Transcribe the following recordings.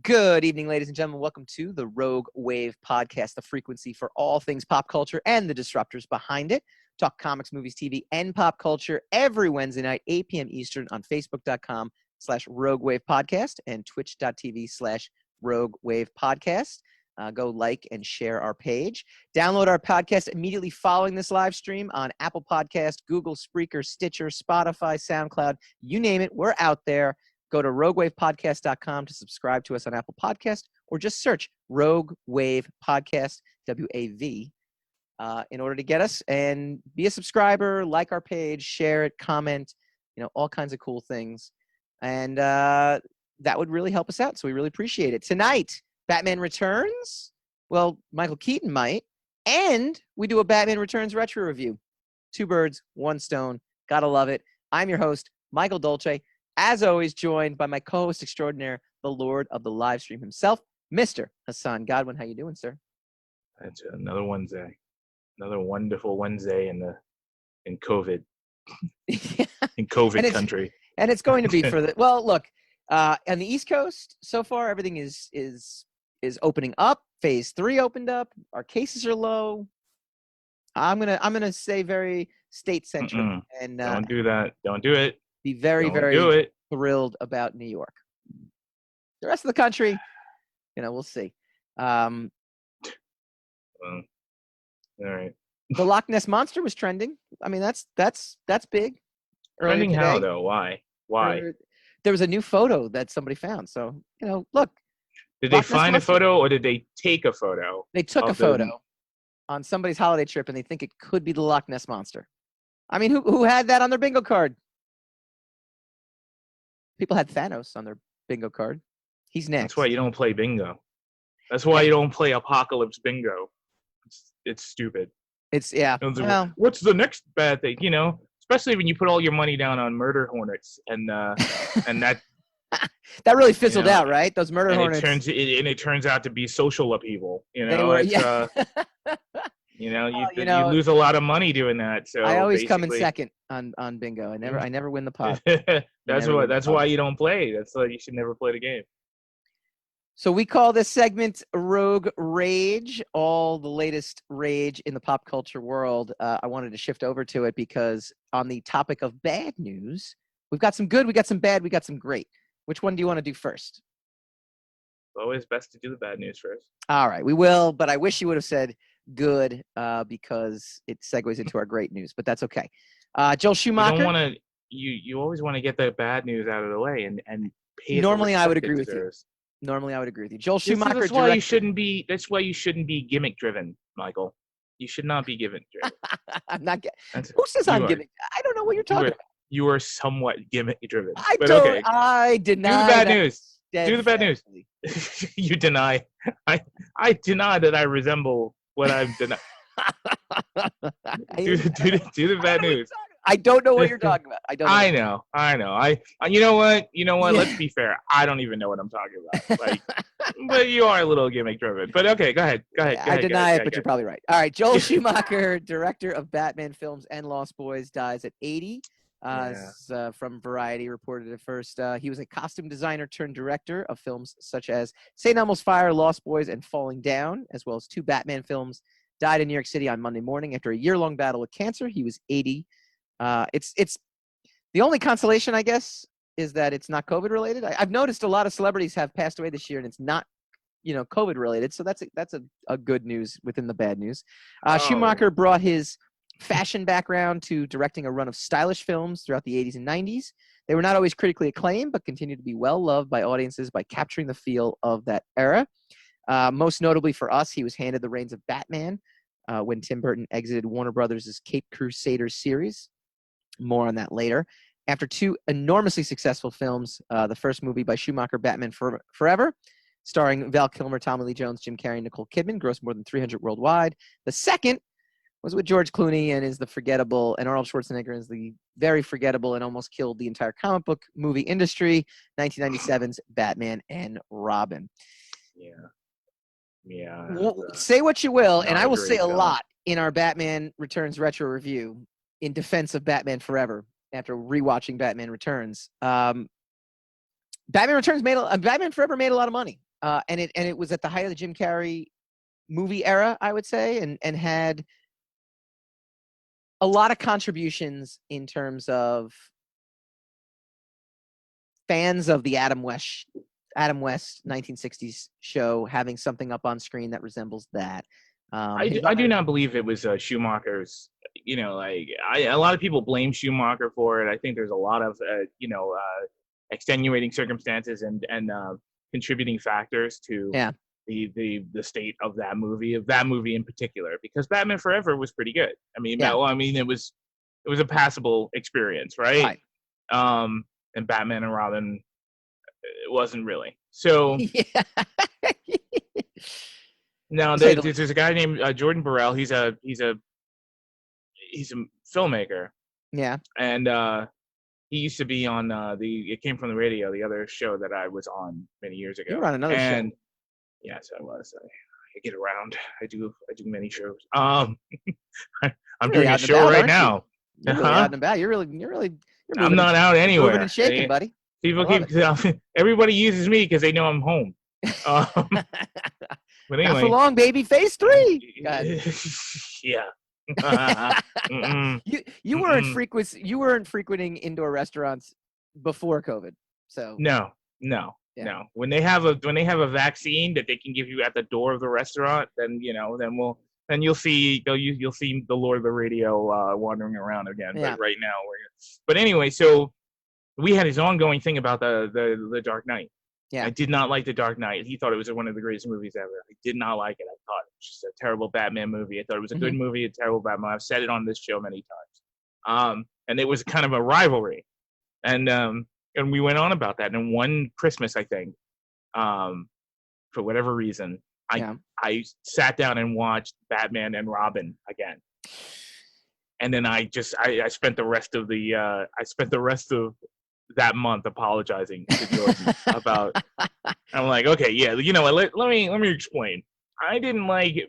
Good evening, ladies and gentlemen. Welcome to the Rogue Wave podcast, the frequency for all things pop culture and the disruptors behind it. Talk comics, movies, TV, and pop culture every Wednesday night, 8 p.m. Eastern on Facebook.com/Rogue Wave Podcast and Twitch.tv/Rogue Wave Podcast. Go like and share our page. Download our podcast immediately following this live stream on Apple Podcast, Google, Spreaker, Stitcher, Spotify, Soundcloud. You name it, we're out there. Go to roguewavepodcast.com to subscribe to us on Apple Podcast, or just search Rogue Wave Podcast, W-A-V, in order to get us and be a subscriber, like our page, share it, comment, all kinds of cool things. And that would really help us out, so we really appreciate it. Tonight, Batman Returns. Well, Michael Keaton might. And we do a Batman Returns retro review. Two birds, one stone. Gotta love it. I'm your host, Michael Dolce. As always, joined by my co-host extraordinaire, the Lord of the live stream himself, Mr. Hassan Godwin. How you doing, sir? It's another Wednesday, another wonderful Wednesday in COVID, in COVID country. And it's going to be for the well. Look, on the East Coast, so far everything is opening up. Phase 3 opened up. Our cases are low. I'm gonna say very state centric and don't do that. Don't do it. Be very thrilled about New York. The rest of the country, we'll see. All right. The Loch Ness monster was trending. I mean, that's big. Trending how though? Why? There was a new photo that somebody found. So look. Did they find a photo or did they take a photo? They took a photo on somebody's holiday trip, and they think it could be the Loch Ness monster. I mean, who had that on their bingo card? People had Thanos on their bingo card. He's next. That's why you don't play bingo. That's why you don't play Apocalypse Bingo. It's stupid. Well, what's the next bad thing? Especially when you put all your money down on murder hornets and that that really fizzled out, right? Those murder hornets. It turns out to be social upheaval. They were, You lose a lot of money doing that. So I always come in second on bingo. I never win the pot. That's why you don't play. That's why you should never play the game. So we call this segment Rogue Rage, all the latest rage in the pop culture world. I wanted to shift over to it because on the topic of bad news, we've got some good, we got some bad, we got some great. Which one do you want to do first? It's always best to do the bad news first. All right, we will, but I wish you would have said good because it segues into our great news, but that's okay. Joel Schumacher. You always want to get the bad news out of the way and pay. Normally, I would agree with you. Joel Schumacher. That's why you shouldn't be. That's why you shouldn't be gimmick driven, Michael. You should not be gimmick driven. I'm not. Who says I'm gimmick? I don't know what you're talking about. You are somewhat gimmick driven. I deny. Do the bad news. Do the bad news. You deny. I deny that I resemble what I've denied. do the bad news. I don't know what you're talking about. I know. You know what? Let's be fair. I don't even know what I'm talking about. But you are a little gimmick driven. But okay, go ahead. I deny it, but you're probably right. All right, Joel Schumacher, director of Batman films and Lost Boys, dies at 80. From Variety reported at first. He was a costume designer turned director of films such as St. Elmo's Fire, Lost Boys, and Falling Down, as well as 2 Batman films. Died in New York City on Monday morning after a year-long battle with cancer. He was 80. It's the only consolation, I guess, is that it's not COVID-related. I've noticed a lot of celebrities have passed away this year, and it's not, COVID-related. So that's a good news within the bad news. Schumacher brought his fashion background to directing a run of stylish films throughout the 80s and 90s. They were not always critically acclaimed, but continued to be well-loved by audiences by capturing the feel of that era. Most notably for us, he was handed the reins of Batman when Tim Burton exited Warner Brothers' Cape Crusaders series. More on that later. After 2 enormously successful films, the first movie by Schumacher, Batman Forever, starring Val Kilmer, Tommy Lee Jones, Jim Carrey, and Nicole Kidman, grossed more than $300 worldwide. The second was with George Clooney and is the forgettable, and Arnold Schwarzenegger is the very forgettable and almost killed the entire comic book movie industry, 1997's Batman and Robin. Yeah. Say what you will, and I will say a lot in our Batman Returns retro review in defense of Batman Forever after rewatching Batman Returns. Batman Forever made a lot of money. and it was at the height of the Jim Carrey movie era, I would say, and had a lot of contributions in terms of fans of the Adam West 1960s show having something up on screen that resembles that. I do not believe it was Schumacher's. You know, like a lot of people blame Schumacher for it. I think there's a lot of extenuating circumstances and contributing factors to the state of that movie in particular. Because Batman Forever was pretty good. I mean, it was a passable experience, right? And Batman and Robin, it wasn't really. So now there's a guy named Jordan Burrell. He's a filmmaker. Yeah. And he used to be on It Came From the Radio, the other show that I was on many years ago. You were on another show. Yes, I was. I get around. I do many shows. I'm doing a show right now. You're really out and about. You're I'm not out anywhere. Moving and shaking, buddy. People everybody uses me because they know I'm home. But anyway, not for long, baby. Phase 3. Yeah. You weren't frequenting indoor restaurants before COVID. So no. When they have a vaccine that they can give you at the door of the restaurant, then you'll see the Lord of the Radio wandering around again. Yeah. But right now but anyway, so we had his ongoing thing about the Dark Knight. Yeah. I did not like The Dark Knight. He thought it was one of the greatest movies ever. I did not like it. I thought it was just a terrible Batman movie. I thought it was a good movie, a terrible Batman. I've said it on this show many times. And it was kind of a rivalry. And we went on about that. And one Christmas, I think, for whatever reason, I sat down and watched Batman and Robin again. And then I spent the rest of that month apologizing to Jordan about. I'm like, okay, yeah, you know what? Let me explain. I didn't like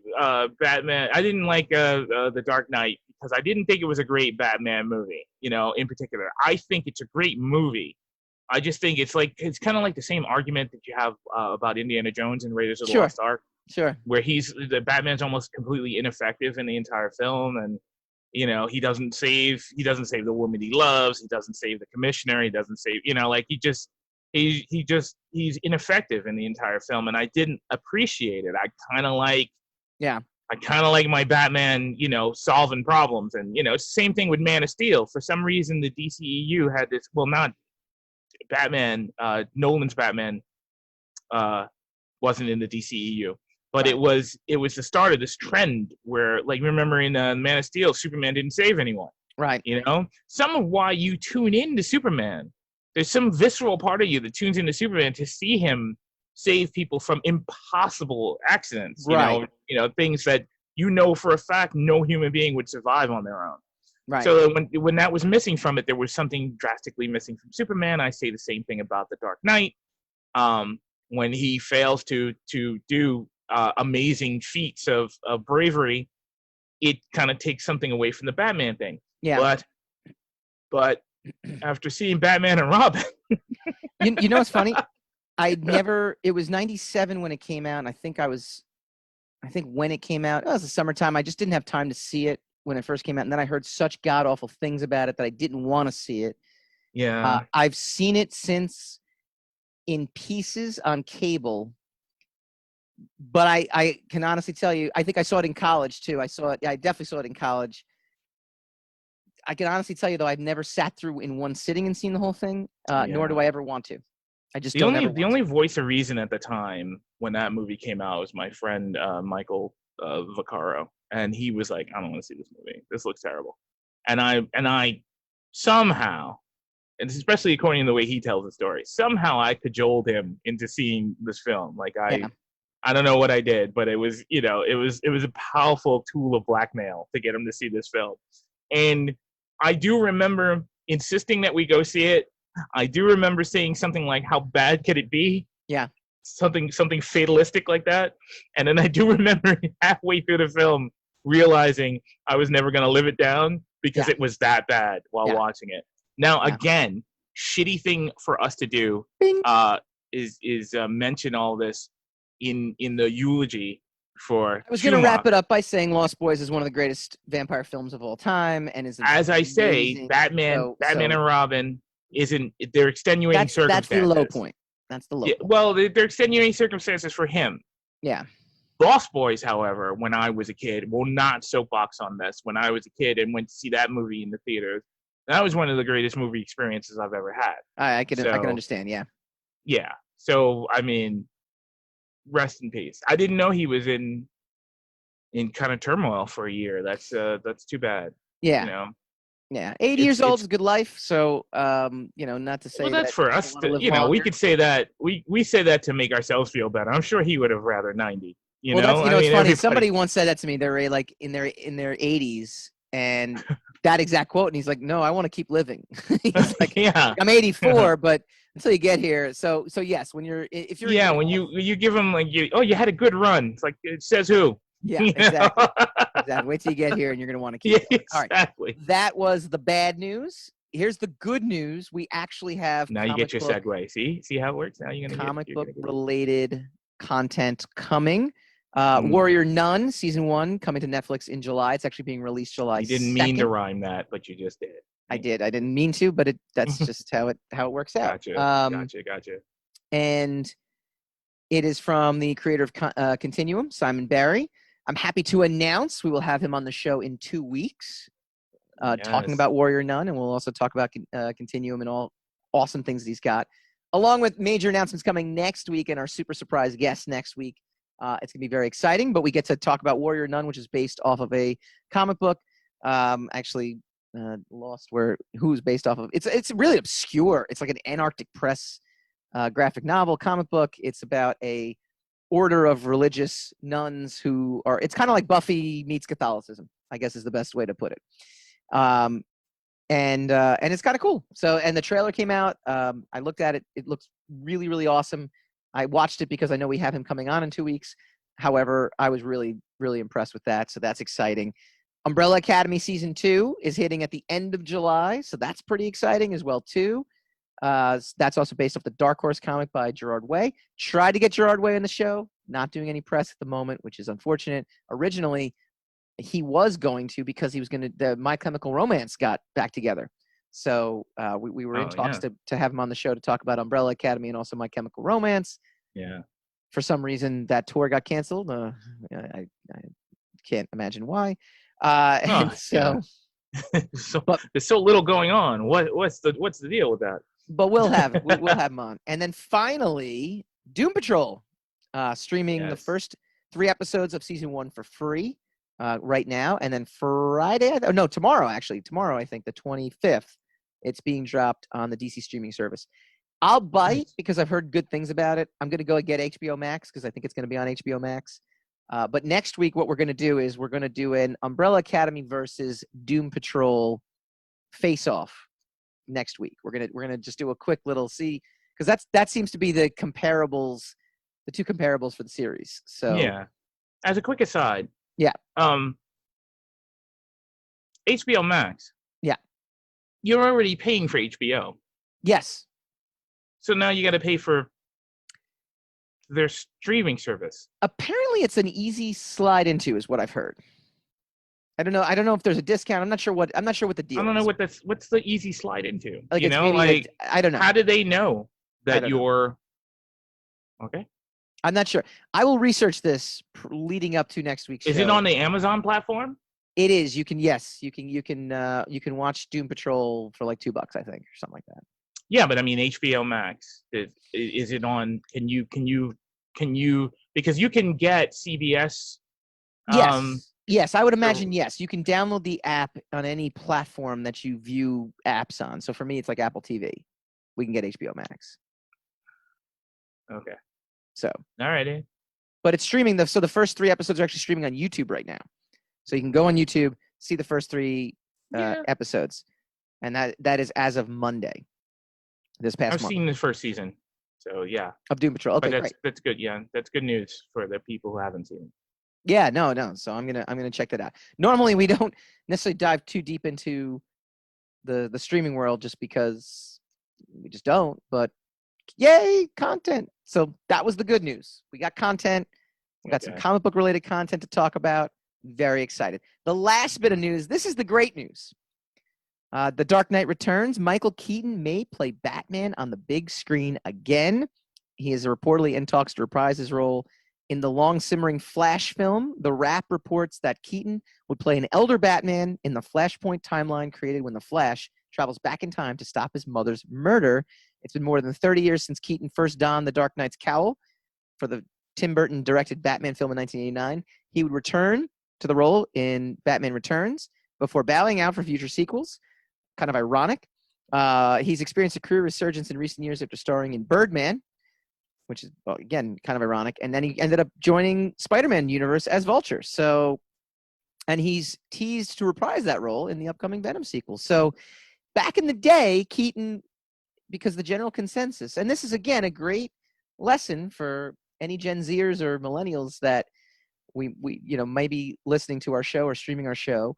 Batman. I didn't like The Dark Knight because I didn't think it was a great Batman movie. In particular, I think it's a great movie. I just think it's kind of like the same argument that you have about Indiana Jones and Raiders of the Lost Ark. Sure. Where the Batman's almost completely ineffective in the entire film, and he doesn't save the woman he loves. He doesn't save the commissioner. He doesn't save, he's ineffective in the entire film. And I didn't appreciate it. I kind of like my Batman, solving problems. And, it's the same thing with Man of Steel. For some reason, the DCEU had this, well, not Batman, Nolan's Batman wasn't in the DCEU. But it was the start of this trend where, like, remember in Man of Steel, Superman didn't save anyone. Right. Some of why you tune in to Superman, there's some visceral part of you that tunes into Superman to see him save people from impossible accidents. Right. Things that for a fact no human being would survive on their own. Right. So when that was missing from it, there was something drastically missing from Superman. I say the same thing about The Dark Knight. When he fails to do amazing feats of bravery, it kind of takes something away from the Batman thing. Yeah. But after seeing Batman and Robin, you know what's funny? It was 97 when it came out, and I think when it came out, it was the summertime. I just didn't have time to see it when it first came out, and then I heard such god awful things about it that I didn't want to see it. Yeah. I've seen it since in pieces on cable. But I can honestly tell you, I think I saw it in college too. I definitely saw it in college. I can honestly tell you though, I've never sat through in one sitting and seen the whole thing, nor do I ever want to. I just the only voice of reason at the time when that movie came out was my friend Michael Vaccaro, and he was like, "I don't want to see this movie. This looks terrible." And I somehow, and especially according to the way he tells the story, somehow I cajoled him into seeing this film. I don't know what I did, but it was a powerful tool of blackmail to get him to see this film. And I do remember insisting that we go see it. I do remember saying something like, "How bad could it be?" Yeah. Something fatalistic like that. And then I do remember halfway through the film realizing I was never going to live it down because it was that bad while watching it. Now, again, shitty thing for us to do is mention all this in the eulogy for I was going to Schumacher. wrap it up by saying Lost Boys is one of the greatest vampire films of all time, and is as I say, amazing. Batman and Robin isn't. They're extenuating circumstances. That's the low point. That's the low point. Well, they're extenuating circumstances for him. Yeah. Lost Boys, however, when I was a kid, will not soapbox on this. When I was a kid and went to see that movie in the theaters, that was one of the greatest movie experiences I've ever had. I can understand. Yeah. Yeah. So I mean, rest in peace. I didn't know he was in kind of turmoil for a year. That's too bad. Yeah. You know? Yeah. 80 years old is a good life. So not to say. Well, that's for us. We could say that we say that to make ourselves feel better. I'm sure he would have rather 90. It's funny. Everybody... Somebody once said that to me. They're like in their 80s, and that exact quote, and he's like, "No, I want to keep living." He's like, "Yeah, I'm 84, but until you get here." So yes, when you're when you give him like you had a good run. It's like, it says who? Yeah, exactly. Exactly. Wait till you get here, and you're gonna want to keep. Yeah, exactly. All right. That was the bad news. Here's the good news. We actually have now you get your segue. See how it works. Now you're gonna comic book related content coming. Warrior Nun season 1 coming to Netflix in July. It's actually being released July 2nd. You didn't mean to rhyme that, but you just did. I did. I didn't mean to, but that's just how it works out. Gotcha. And it is from the creator of Continuum, Simon Barry. I'm happy to announce we will have him on the show in 2 weeks, talking about Warrior Nun, and we'll also talk about Continuum and all awesome things that he's got, along with major announcements coming next week and our super surprise guest next week. It's going to be very exciting, but we get to talk about Warrior Nun, which is based off of a comic book. Lost who's based off of. It's really obscure. It's like an Antarctic Press graphic novel comic book. It's about a order of religious nuns who are. It's kind of like Buffy meets Catholicism, I guess is the best way to put it. And it's kind of cool. So, and the trailer came out. I looked at it. It looks really, really awesome. I watched it because I know we have him coming on in 2 weeks. However, I was really, really impressed with that. So that's exciting. Umbrella Academy season 2 is hitting at the end of July. So that's pretty exciting as well, too. That's also based off the Dark Horse comic by Gerard Way. Tried to get Gerard Way on the show. Not doing any press at the moment, which is unfortunate. Originally, he was going to because he was going to. My Chemical Romance got back together. So we were in talks to have him on the show to talk about Umbrella Academy and also My Chemical Romance. Yeah. For some reason, that tour got canceled. I can't imagine why. So there's so little going on. What's the deal with that? But we'll have him on. And then finally, Doom Patrol, streaming the first 3 episodes of season 1 for free right now. And then tomorrow, I think the 25th, it's being dropped on the DC streaming service. I'll bite because I've heard good things about it. I'm going to go get HBO Max because I think it's going to be on HBO Max. But next week, what we're going to do is we're going to do an Umbrella Academy versus Doom Patrol face-off next week. We're gonna just do a quick little because that seems to be the two comparables for the series. So yeah. As a quick aside, HBO Max. Yeah. You're already paying for HBO. Yes. So now you got to pay for their streaming service. Apparently, it's an easy slide into, is what I've heard. I don't know if there's a discount. I'm not sure what the deal is. I don't know what's the easy slide into. Like, I don't know. How do they know that you're okay? I'm not sure. I will research this leading up to next week's show. Is it on the Amazon platform? It is. You can watch Doom Patrol for like $2, I think, or something like that. Yeah, but I mean HBO Max. Is it on? Can you because you can get CBS. Yes, I would imagine yes. You can download the app on any platform that you view apps on. So for me, it's like Apple TV. We can get HBO Max. Okay. So. All righty. But it's streaming. So the first 3 episodes are actually streaming on YouTube right now. So you can go on YouTube, see the first 3 episodes. And that is as of Monday. This past month. I've seen the first season. So yeah. Of Doom Patrol. Okay, but that's good. Yeah, that's good news for the people who haven't seen it. Yeah, no. So I'm gonna check that out. Normally we don't necessarily dive too deep into the streaming world just because we just don't. But yay, content! So that was the good news. We got content. We got some comic book related content to talk about. Very excited. The last bit of news, this is the great news. The Dark Knight Returns. Michael Keaton may play Batman on the big screen again. He is reportedly in talks to reprise his role in the long-simmering Flash film. The Wrap reports that Keaton would play an elder Batman in the Flashpoint timeline created when the Flash travels back in time to stop his mother's murder. It's been more than 30 years since Keaton first donned the Dark Knight's cowl for the Tim Burton-directed Batman film in 1989. He would return to the role in Batman Returns before bowing out for future sequels. Kind of ironic. He's experienced a career resurgence in recent years after starring in Birdman, which is, well, again, kind of ironic. And then he ended up joining Spider-Man universe as Vulture. So, and he's teased to reprise that role in the upcoming Venom sequel. So back in the day, Keaton, because the general consensus, and this is, again, a great lesson for any Gen Zers or millennials that we may be listening to our show or streaming our show.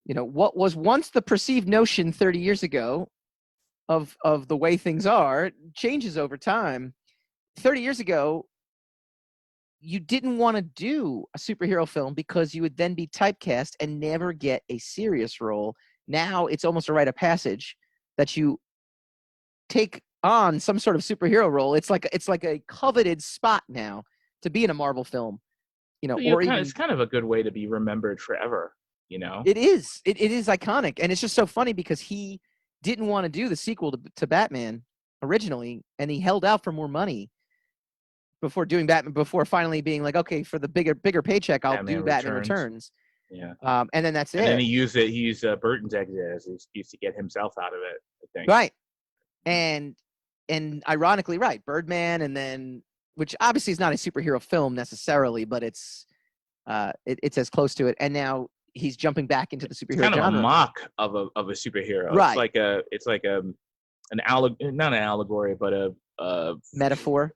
What was once the perceived notion 30 years ago of the way things are changes over time. 30 years ago, you didn't want to do a superhero film because you would then be typecast and never get a serious role. Now it's almost a rite of passage that you take on some sort of superhero role. It's like a coveted spot now to be in a Marvel film. It's kind of a good way to be remembered forever. It is. It is iconic, and it's just so funny because he didn't want to do the sequel to Batman originally, and he held out for more money before doing Batman. Before finally being like, okay, for the bigger paycheck, I'll do Batman Returns. Yeah. And then that's it. And then he used Burton's exit as an excuse to get himself out of it, I think. Right. And ironically, right, Birdman, and then, which obviously is not a superhero film necessarily, but it's as close to it. And now he's jumping back into the superhero genre. Kind of genre. a mock of a superhero. Right. It's like not an allegory, but a metaphor.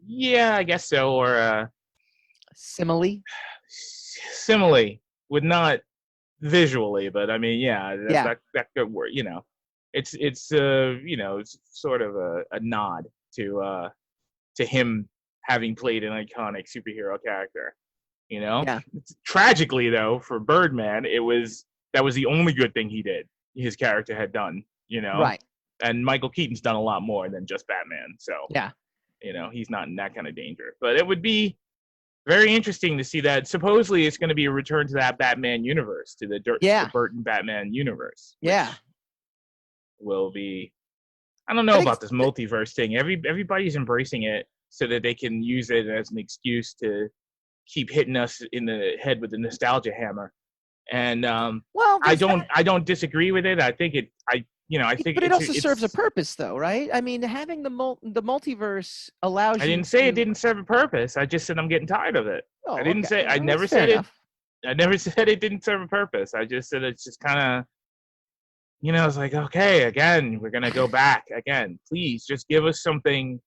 Yeah, I guess so, or simile. Simile, with not visually, but I mean, that good word. It's sort of a nod to him having played an iconic superhero character. Yeah. Tragically though, for Birdman, that was the only good thing his character had done, Right. And Michael Keaton's done a lot more than just Batman, so yeah, he's not in that kind of danger. But it would be very interesting to see that. Supposedly it's going to be a return to that Batman universe, to the Burton Batman universe. Yeah, will be, I don't know about this multiverse thing. Everybody's embracing it so that they can use it as an excuse to keep hitting us in the head with the nostalgia hammer. And I don't disagree with it. I think but it also serves a purpose, though, right? I mean, having the multiverse allows you. I didn't say it didn't serve a purpose. I just said I'm getting tired of it. Oh, I didn't say. I never said it. I never said it didn't serve a purpose. I just said it's just kind of, it's like, okay, again, we're gonna go back again. Please, just give us something.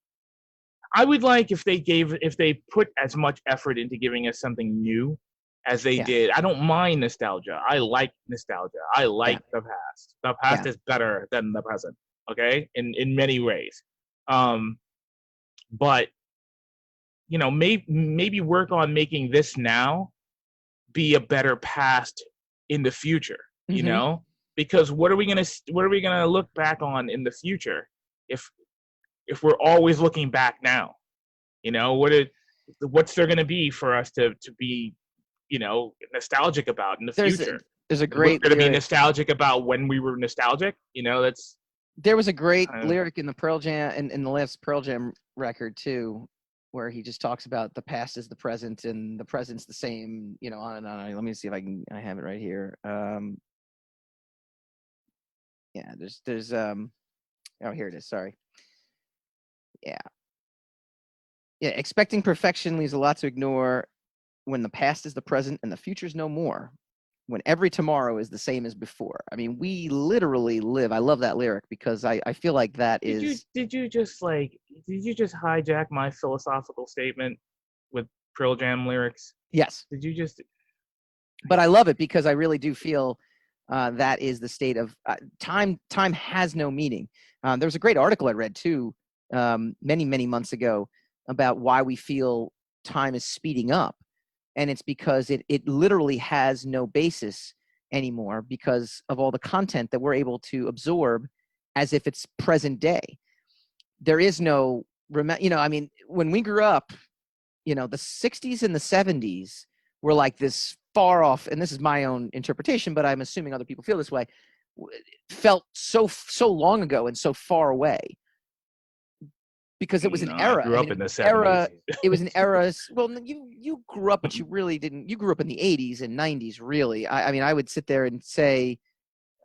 I would like if they put as much effort into giving us something new as they did. I don't mind nostalgia. I like nostalgia. I like the past. The past is better than the present. Okay, in many ways. But maybe work on making this now be a better past in the future. Mm-hmm. Because what are we gonna look back on in the future if we're always looking back now? What's there gonna be for us to be nostalgic about in the future? There's a great going to be nostalgic about when we were nostalgic. There was a great lyric in the Pearl Jam in the last Pearl Jam record too, where he just talks about the past is the present and the present's the same. On and on. Let me see if I have it right here. There's oh, here it is. Sorry. Yeah. Expecting perfection leaves a lot to ignore. When the past is the present and the future's no more, when every tomorrow is the same as before. I mean, we literally live. I love that lyric because I feel like that is. Did you just hijack my philosophical statement with Pearl Jam lyrics? Yes. Did you just? But I love it because I really do feel that is the state of time. Time has no meaning. There was a great article I read too many months ago about why we feel time is speeding up. And it's because it literally has no basis anymore because of all the content that we're able to absorb as if it's present day. There is no, I mean, when we grew up, the 60s and the 70s were like this far off, and this is my own interpretation, but I'm assuming other people feel this way, felt so long ago and so far away. Because it was an era. I grew up in the 70s. It was an era. Well, you grew up, but you really didn't. You grew up in the 80s and 90s, really. I mean, I would sit there and say,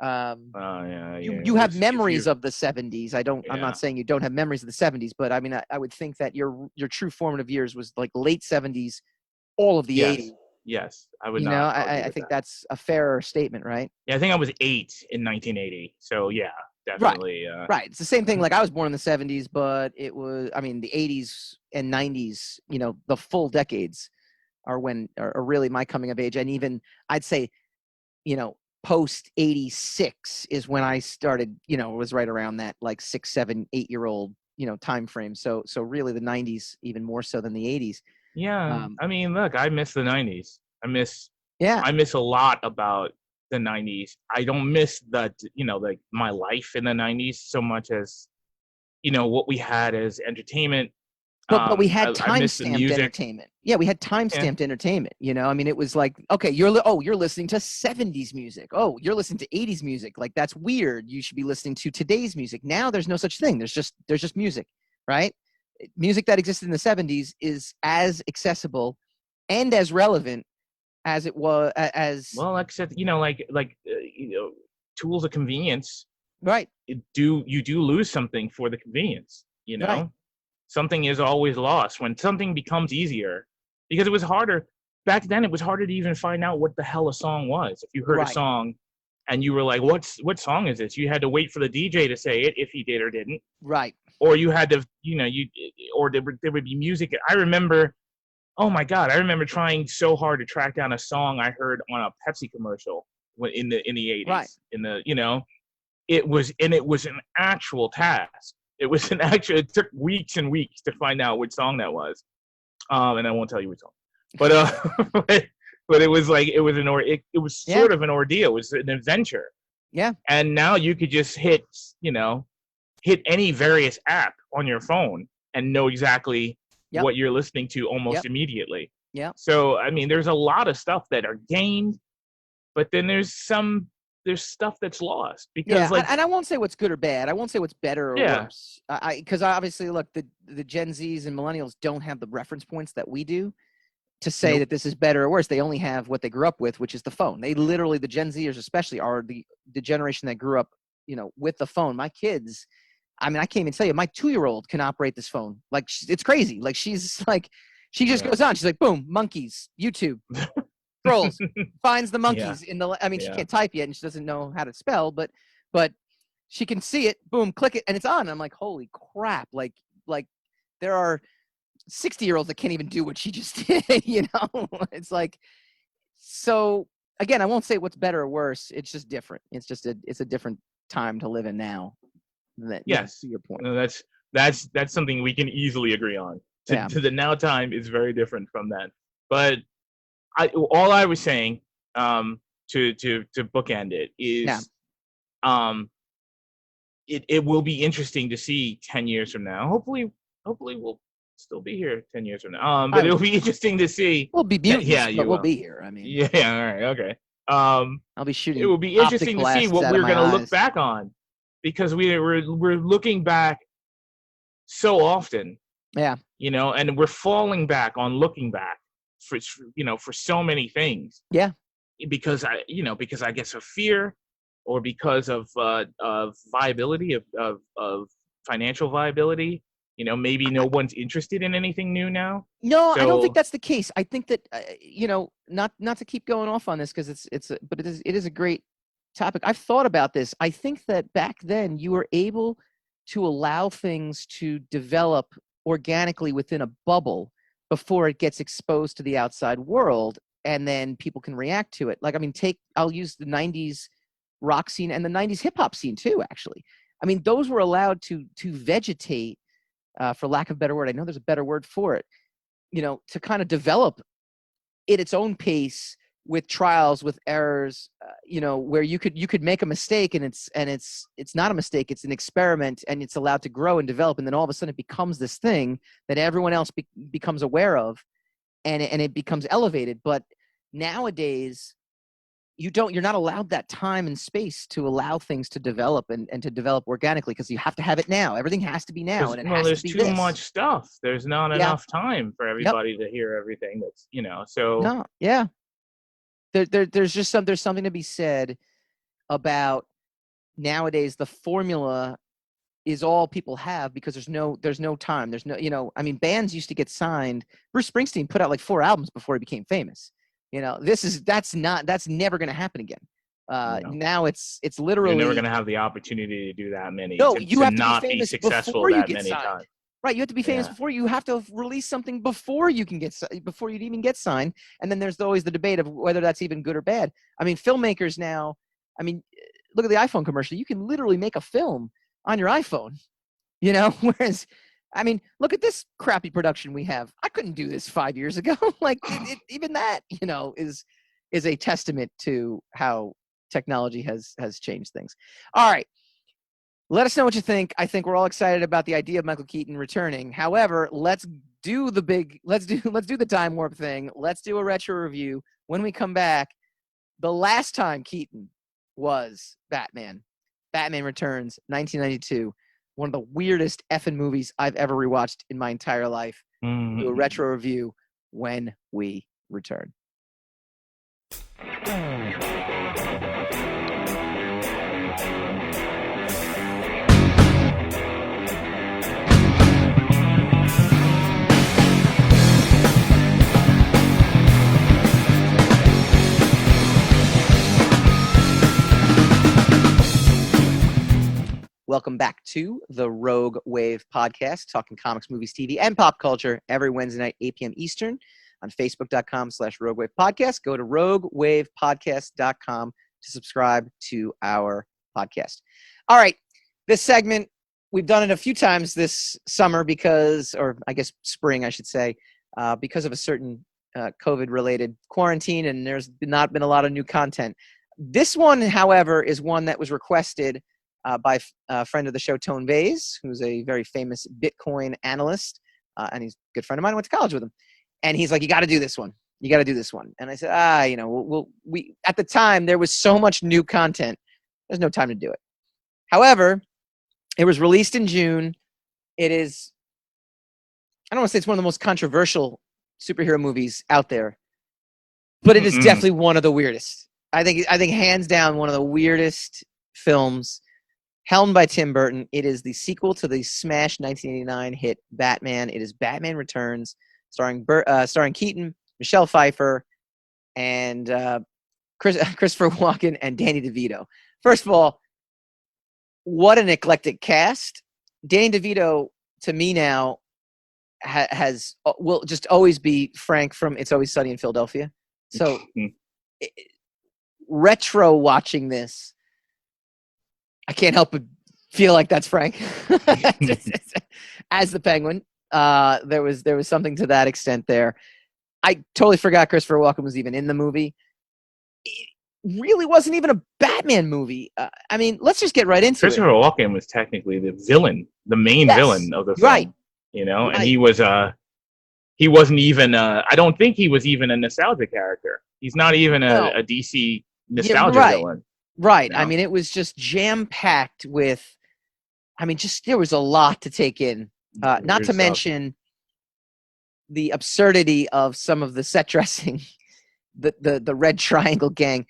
you have memories of the 70s. I'm not saying you don't have memories of the 70s, but I mean, I would think that your true formative years was like late 70s, all of the 80s. Yes, I would not. I think that's a fair statement, right? Yeah, I think I was 8 in 1980. So yeah. Definitely. Right. It's the same thing. Like I was born in the 70s, but it was, I mean, the 80s and 90s, the full decades are when are really my coming of age. And even I'd say, post 86 is when I started, it was right around that like 6, 7, 8-year-old, time frame. So really the 90s even more so than the 80s. Yeah. I mean, look, I miss the 90s. I miss a lot about the 90s. I don't miss that, like my life in the 90s so much as, what we had as entertainment. But we had time-stamped entertainment. Yeah, we had time-stamped entertainment. I mean, it was like, okay, you're listening to 70s music. Oh, you're listening to 80s music. Like that's weird. You should be listening to today's music. Now there's no such thing. There's just music, right? Music that existed in the 70s is as accessible and as relevant as it was like I said, tools of convenience, right? You do lose something for the convenience, Right. Something is always lost when something becomes easier, because it was harder back then. It was harder to even find out what the hell a song was. If you heard a song and you were like, what song is this? You had to wait for the DJ to say it if he did or didn't, right? Or you had to, or there would be music. I remember. Oh my God! I remember trying so hard to track down a song I heard on a Pepsi commercial in the 80s. Right. It was an actual task. It took weeks and weeks to find out which song that was. And I won't tell you which song. But but it was like it was sort of an ordeal. It was an adventure. Yeah. And now you could just hit any various app on your phone and know exactly what you're listening to almost immediately. Yeah. So I mean, there's a lot of stuff that are gained, but then there's stuff that's lost because and I won't say what's good or bad. I won't say what's better or worse. Because obviously, look, the Gen Zs and millennials don't have the reference points that we do to say that this is better or worse. They only have what they grew up with, which is the phone. They literally, the Gen Zers especially, are the generation that grew up, with the phone. My kids. I mean, I can't even tell you. My 2-year-old can operate this phone. Like, it's crazy. Like, she's like, she just goes on. She's like, boom, monkeys, YouTube, scrolls, finds the monkeys in the. I mean, she can't type yet, and she doesn't know how to spell, but she can see it. Boom, click it, and it's on. I'm like, holy crap! Like there are 60-year-olds that can't even do what she just did. It's like, so again, I won't say what's better or worse. It's just different. It's a different time to live in now. Yes, to your point. No, that's something we can easily agree on. To the now time is very different from that. But all I was saying, to bookend it is, it will be interesting to see 10 years from now. Hopefully we'll still be here 10 years from now. But it'll be interesting to see. We'll be mutants, but we'll be here. I mean, yeah, all right, okay. I'll be shooting. It will be interesting to see what we're going to look back on. Because we're looking back so often, and we're falling back on looking back for so many things. Yeah, because I guess of fear, or because of viability of financial viability. Maybe no one's interested in anything new now. No, I don't think that's the case. I think that not to keep going off on this because it is a great topic. I've thought about this. I think that back then you were able to allow things to develop organically within a bubble before it gets exposed to the outside world, and then people can react to it. Like, I mean, I'll use the 90s rock scene and the 90s hip hop scene too, actually. I mean, those were allowed to vegetate for lack of a better word, I know there's a better word for it, to kind of develop at its own pace with trials, with errors, where you could make a mistake and it's not a mistake, it's an experiment, and it's allowed to grow and develop, and then all of a sudden it becomes this thing that everyone else becomes aware of, and it becomes elevated. But nowadays, you're not allowed that time and space to allow things to develop and to develop organically, because you have to have it now. Everything has to be now, and there's too much stuff. There's not enough time for everybody to hear everything. That's so no, yeah. There's something to be said about nowadays. The formula is all people have, because there's no time. There's no, bands used to get signed. Bruce Springsteen put out like 4 albums before he became famous. That's never going to happen again. Now it's literally, you're never going to have the opportunity to do that many. No, you have to not be famous successful before you that get many signed. times. Right, you have to be famous before you have to release something before you can before you'd even get signed. And then there's always the debate of whether that's even good or bad. Filmmakers now, look at the iPhone commercial. You can literally make a film on your iPhone, whereas, look at this crappy production we have. I couldn't do this 5 years ago. Like even that, is a testament to how technology has changed things. All right. Let us know what you think. I think we're all excited about the idea of Michael Keaton returning. However, let's do the time warp thing. Let's do a retro review. When we come back, the last time Keaton was Batman Returns, 1992. One of the weirdest effing movies I've ever rewatched in my entire life. We'll do a retro review when we return. Welcome back to the Rogue Wave podcast, talking comics, movies, TV, and pop culture every Wednesday night, 8 p.m. Eastern on Facebook.com/Rogue Wave Podcast. Go to RogueWavePodcast.com to subscribe to our podcast. All right, this segment, we've done it a few times this summer or I guess spring, I should say, because of a certain COVID-related quarantine, and there's not been a lot of new content. This one, however, is one that was requested by a friend of the show, Tone Bays, who's a very famous Bitcoin analyst, and he's a good friend of mine. I went to college with him, and he's like, "You got to do this one. You got to do this one." And I said, we at the time there was so much new content, there's no time to do it. However, it was released in June. It is, I don't want to say it's one of the most controversial superhero movies out there, but it is definitely one of the weirdest. I think hands down one of the weirdest films. Helmed by Tim Burton. It is the sequel to the smash 1989 hit Batman. It is Batman Returns, starring Keaton, Michelle Pfeiffer, and Christopher Walken and Danny DeVito. First of all, what an eclectic cast. Danny DeVito, to me now, will just always be Frank from It's Always Sunny in Philadelphia. So, retro watching this, I can't help but feel like that's Frank as the Penguin. There was something to that extent there. I totally forgot Christopher Walken was even in the movie. It really wasn't even a Batman movie. Let's just get right into it. Christopher Walken was technically the villain, the main villain of the film. Right. And he wasn't even. I don't think he was even a nostalgia character. He's not even a DC nostalgia villain. Right. It was just jam-packed with, there was a lot to take in. Not to mention the absurdity of some of the set dressing, the Red Triangle Gang.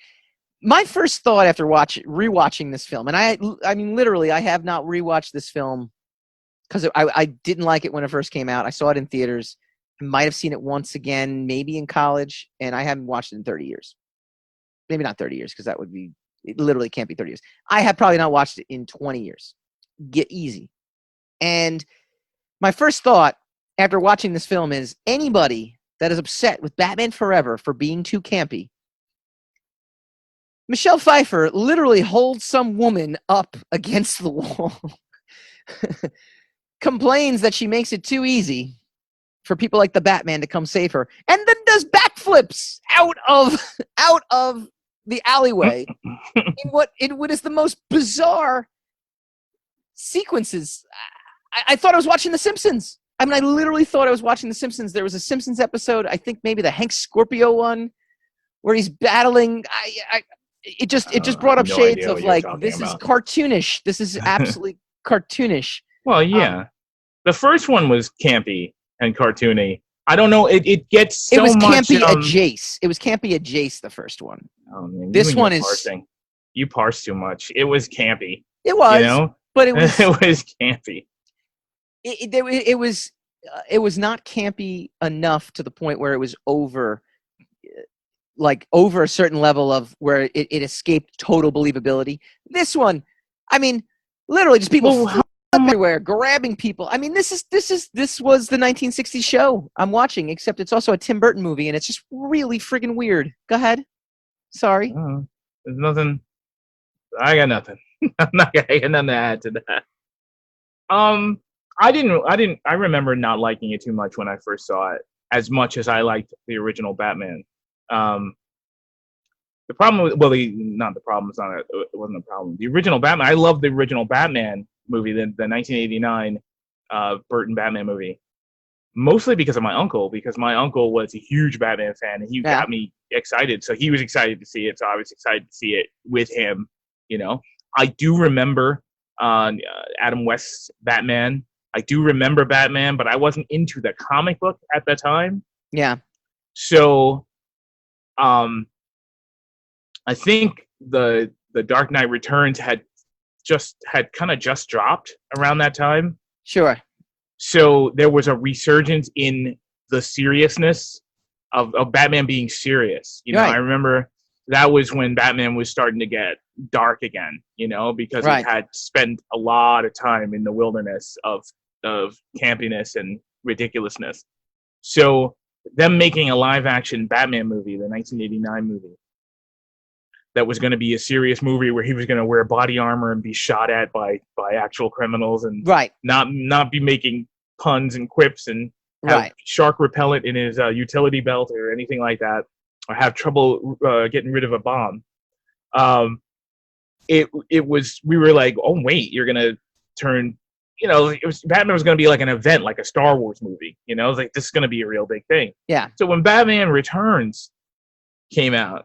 My first thought after rewatching this film, and I literally, I have not rewatched this film because I didn't like it when it first came out. I saw it in theaters. I might have seen it once again, maybe in college, and I haven't watched it in 30 years. Maybe not 30 years, because it literally can't be 30 years. I have probably not watched it in 20 years. Get easy. And my first thought after watching this film is anybody that is upset with Batman Forever for being too campy, Michelle Pfeiffer literally holds some woman up against the wall complains that she makes it too easy for people like the Batman to come save her, and then does backflips out of the alleyway in what is the most bizarre sequences. I thought I was watching The Simpsons. I mean, I literally thought I was watching The Simpsons. There was a Simpsons episode, I think maybe the Hank Scorpio one, where he's battling. It just brought up shades of like, this is cartoonish. This is absolutely cartoonish. Well, yeah. The first one was campy and cartoony. I don't know. It gets so much. It was campy Jace. It was campy Jace, the first one. Oh, man, this one is parsing. You parse too much. It was campy. It was, you know? But it was. It was campy. It was not campy enough to the point where it was over a certain level of where it escaped total believability. This one, I mean, literally just people everywhere grabbing people. I mean, this was the 1960s show I'm watching, except it's also a Tim Burton movie, and it's just really friggin' weird. Go ahead. Sorry. There's nothing. I got nothing. I got nothing to add to that. I remember not liking it too much when I first saw it, as much as I liked the original Batman. The problem, it wasn't a problem. The original Batman, I love the original Batman movie, the 1989 Burton Batman movie, mostly because of my uncle, because my uncle was a huge Batman fan, and he got me excited. So he was excited to see it, so I was excited to see it with him. You know, I do remember Adam West's Batman. I do remember Batman, but I wasn't into the comic book at the time. Yeah. So, I think the Dark Knight Returns had kind of just dropped around that time. Sure. So there was a resurgence in the seriousness of Batman being serious. You know, I remember that was when Batman was starting to get dark again, you know, because he had spent a lot of time in the wilderness of campiness and ridiculousness. So them making a live action Batman movie, the 1989 movie, that was going to be a serious movie where he was going to wear body armor and be shot at by actual criminals, and not be making puns and quips and have shark repellent in his utility belt or anything like that, or have trouble getting rid of a bomb. We were like, oh wait, you're going to turn, you know, Batman was going to be like an event, like a Star Wars movie, you know, it was like, this is going to be a real big thing. Yeah. So when Batman Returns came out,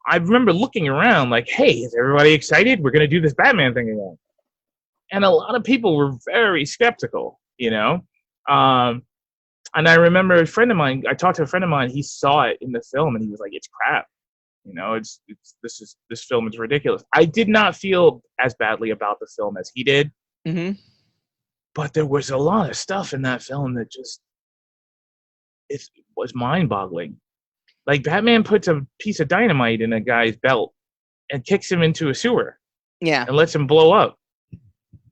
I remember looking around like, hey, is everybody excited? We're going to do this Batman thing again. And a lot of people were very skeptical, you know? And I remember I talked to a friend of mine, he saw it in the film and he was like, it's crap. You know, this film is ridiculous. I did not feel as badly about the film as he did. Mm-hmm. But there was a lot of stuff in that film that it was mind-boggling. Like, Batman puts a piece of dynamite in a guy's belt and kicks him into a sewer. Yeah. And lets him blow up.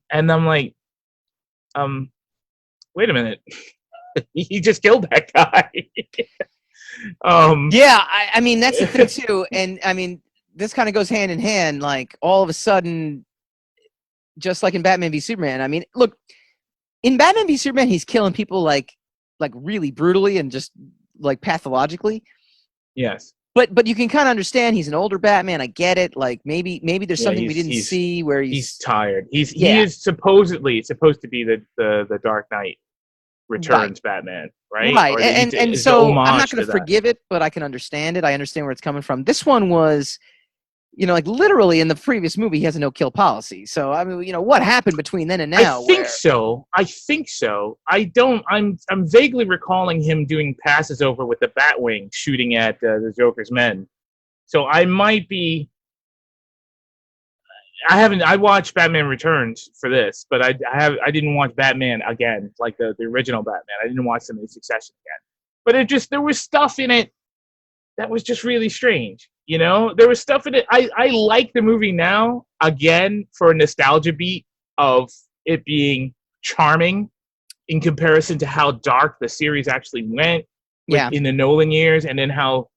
And I'm like, wait a minute. He just killed that guy. Yeah, I mean, that's the thing, too. And, I mean, this kind of goes hand in hand. Like, all of a sudden, just like in Batman v Superman, I mean, look, in Batman v Superman, he's killing people, like really brutally and just, like, pathologically. Yes. But you can kind of understand he's an older Batman. I get it. Like, maybe there's something we didn't see where he's tired. He is supposed to be the Dark Knight Returns Batman, right? Right. And so I'm not going to forgive it, but I can understand it. I understand where it's coming from. This one was, you know, like literally in the previous movie, he has a no-kill policy. So, I mean, you know, what happened between then and now? I think so. I'm vaguely recalling him doing passes over with the Batwing, shooting at the Joker's men. So I might be. I watched Batman Returns for this, but I didn't watch Batman again, like the original Batman. I didn't watch them in succession again. But there was stuff in it that was just really strange. You know, there was stuff in it. I like the movie now, again, for a nostalgia beat of it being charming in comparison to how dark the series actually went in the Nolan years, and then how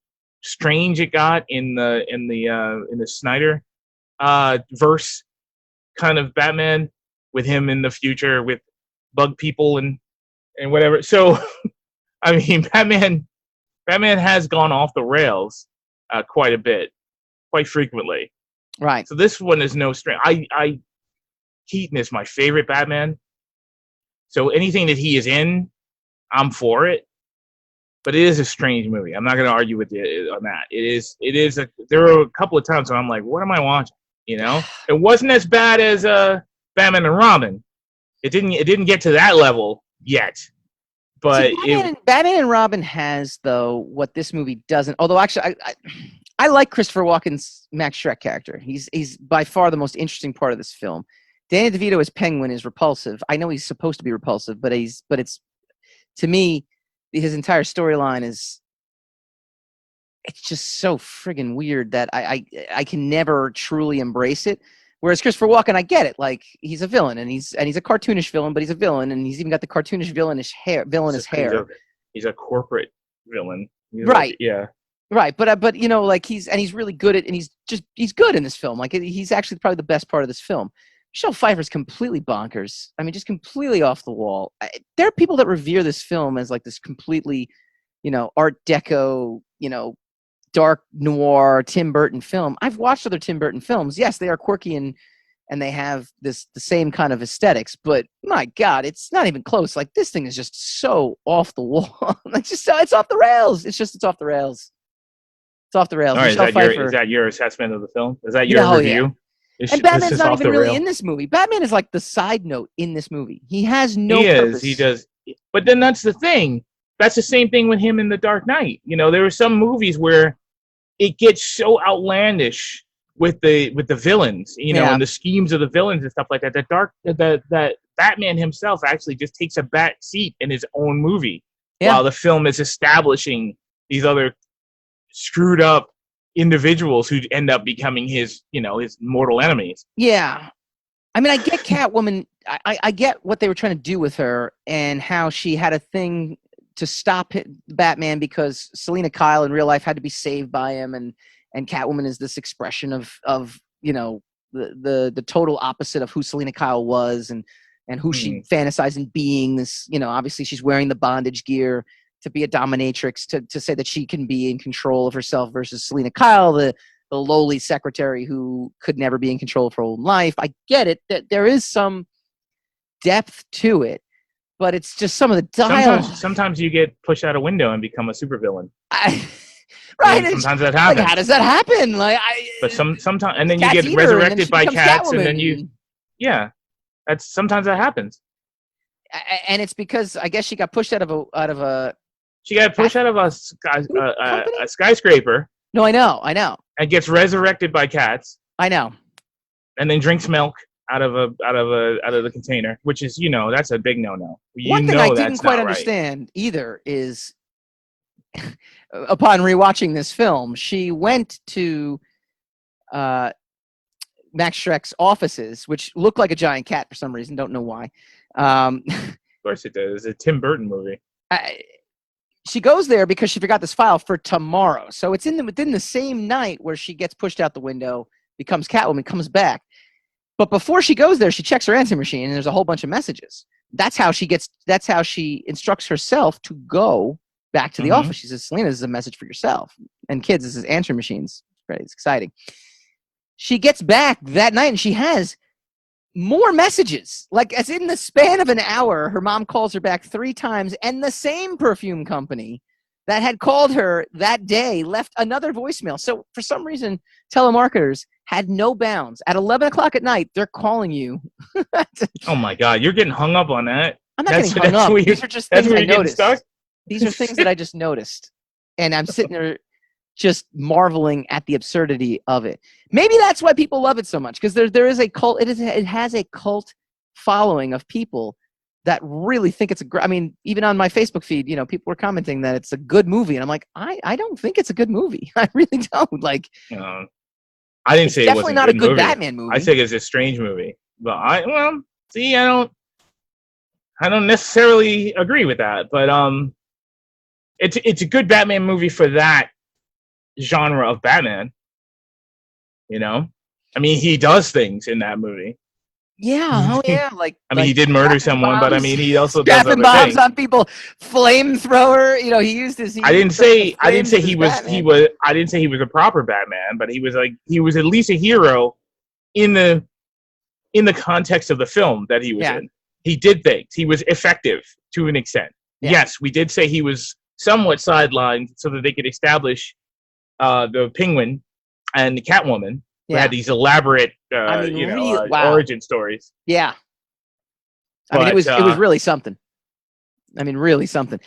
strange it got in the Snyder verse kind of Batman, with him in the future with bug people and whatever. So, I mean, Batman has gone off the rails quite a bit, quite frequently. Right. So this one is no strain. Keaton is my favorite Batman. So anything that he is in, I'm for it. But it is a strange movie. I'm not going to argue with you on that. There were a couple of times when I'm like, what am I watching? You know, it wasn't as bad as Batman and Robin. It didn't get to that level yet. But Batman and Robin has, though, what this movie doesn't. Although actually, I like Christopher Walken's Max Schreck character. He's by far the most interesting part of this film. Danny DeVito as Penguin is repulsive. I know he's supposed to be repulsive, but it's, to me, his entire storyline it's just so friggin' weird that I can never truly embrace it. Whereas Christopher Walken, I get it. Like, he's a villain, and he's a cartoonish villain, but he's a villain, and he's even got the cartoonish villainous hair. He's a corporate villain. Right. Like, yeah. Right, but you know, like he's really good at, and he's good in this film. Like, he's actually probably the best part of this film. Michelle Pfeiffer's completely bonkers. I mean, just completely off the wall. There are people that revere this film as like this completely, you know, Art Deco, you know, dark noir Tim Burton film. I've watched other Tim Burton films. Yes, they are quirky and they have the same kind of aesthetics, but my God, it's not even close. Like, this thing is just so off the wall. It's off the rails. It's off the rails. It's off the rails. All right, is that your assessment of the film? Is that your review? Yeah. And Batman's not even really in this movie. Batman is like the side note in this movie. He has no purpose. He does. But then that's the thing. That's the same thing with him in The Dark Knight. You know, there are some movies where it gets so outlandish with the villains, you know, and the schemes of the villains and stuff like that. That Batman himself actually just takes a back seat in his own movie while the film is establishing these other screwed up individuals who end up becoming his mortal enemies. Yeah. I mean, I get Catwoman. I get what they were trying to do with her and how she had a thing to stop Batman because Selena Kyle in real life had to be saved by him, and Catwoman is this expression of you know, the total opposite of who Selena Kyle was and who she fantasized in being. This, you know, obviously she's wearing the bondage gear to be a dominatrix, to say that she can be in control of herself, versus Selena Kyle, the lowly secretary who could never be in control of her own life. I get it, that there is some depth to it, but it's just some of the dialogue. Sometimes you get pushed out a window and become a supervillain. Right. Sometimes that happens. Like, how does that happen? Like, but sometimes, and then you get resurrected by cats, Catwoman. And then sometimes that happens. And it's because I guess she got pushed out of a. She got pushed out of a skyscraper. No, I know. And gets resurrected by cats. I know. And then drinks milk out of the container, which is, you know, that's a big no-no. One thing I didn't quite understand either is, upon rewatching this film, she went to Max Schreck's offices, which looked like a giant cat for some reason. Don't know why. Of course it does. It's a Tim Burton movie. She goes there because she forgot this file for tomorrow. So it's within the same night where she gets pushed out the window, becomes Catwoman, comes back. But before she goes there, she checks her answering machine, and there's a whole bunch of messages. That's how she instructs herself to go back to the office. She says, Selena, this is a message for yourself. And kids, this is answering machines. It's exciting. She gets back that night, and she has more messages. Like, as in the span of an hour, her mom calls her back 3 times, and the same perfume company that had called her that day left another voicemail. So for some reason, telemarketers had no bounds. At 11 o'clock at night, they're calling you. Oh my God, you're getting hung up on that. I'm not getting hung up. These are just things I noticed. These are things that I just noticed. And I'm sitting there just marveling at the absurdity of it. Maybe that's why people love it so much, because there is a cult. It has a cult following of people that really think it's I mean, even on my Facebook feed, you know, people were commenting that it's a good movie, and I'm like, I don't think it's a good movie. I really don't. Like, I didn't say it wasn't not a good Batman movie. I think it's a strange movie, but I don't necessarily agree with that. But it's a good Batman movie for that genre of Batman. You know, I mean, he does things in that movie. Yeah, oh yeah, I mean, he did murder someone, but I mean, he also does strapping other bombs things. on people, flamethrower. You know, he used his. I didn't say he was Batman. I didn't say he was a proper Batman, but he was at least a hero in the context of the film that he was in. He did things. He was effective to an extent. Yeah. Yes, we did say he was somewhat sidelined so that they could establish the Penguin and the Catwoman, who had these elaborate, origin stories. Yeah, I mean, it was really something. I mean, really something.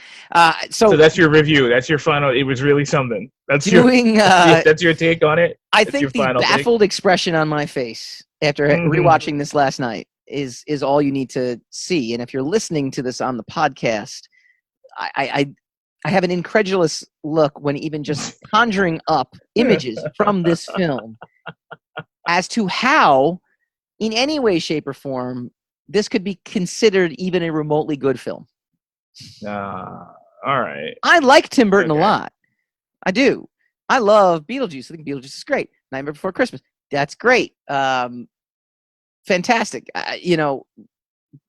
So that's your review. That's your final. It was really something. That's your take on it. I think the baffled expression on my face after rewatching this last night is all you need to see. And if you're listening to this on the podcast, I have an incredulous look when even just conjuring up images from this film as to how, in any way, shape, or form, this could be considered even a remotely good film. All right. I like Tim Burton a lot. I do. I love Beetlejuice. I think Beetlejuice is great. Nightmare Before Christmas. That's great. Fantastic. The